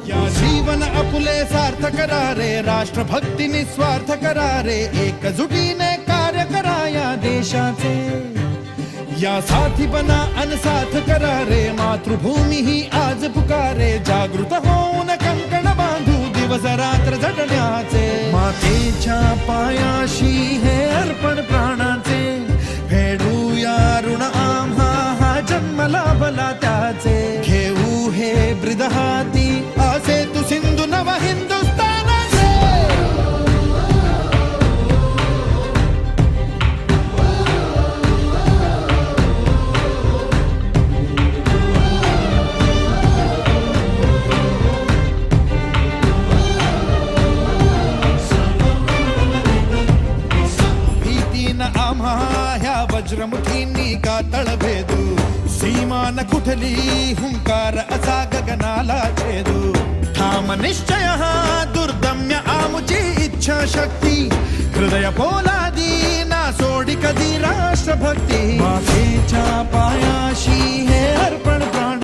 या जीवन आपुले सार्थ करारे, राष्ट्रभक्ती निस्वार्थ करारे, एकजुटीने कार्य करा या देशाचे। या साथी बना अनसाथ करारे, मातृभूमी ही आज पुकारे, जागृत होऊन कंकण बांधू दिवस रात्र झटण्याचे। मातेच्या पायाशी हे अर्पण प्राणाचे, फेडूया ऋण आम्हा हा जन्म लाभला त्याचे। घेऊ हे ब्रिद हाती असे तू सिंधू नव हिंदुस्थानाचे। भीतीन आम्हा ह्या वज्रमुखींनी का तळभेदू, सीमान कुठली हुंकार असा गगनाला छेदू। ठाम निश्चय हा दुर्दम्य आमुची इच्छा शक्ती, हृदय पोलादी ना सोडी कधी राष्ट्रभक्ती। मातेच्या पायाशी हे अर्पण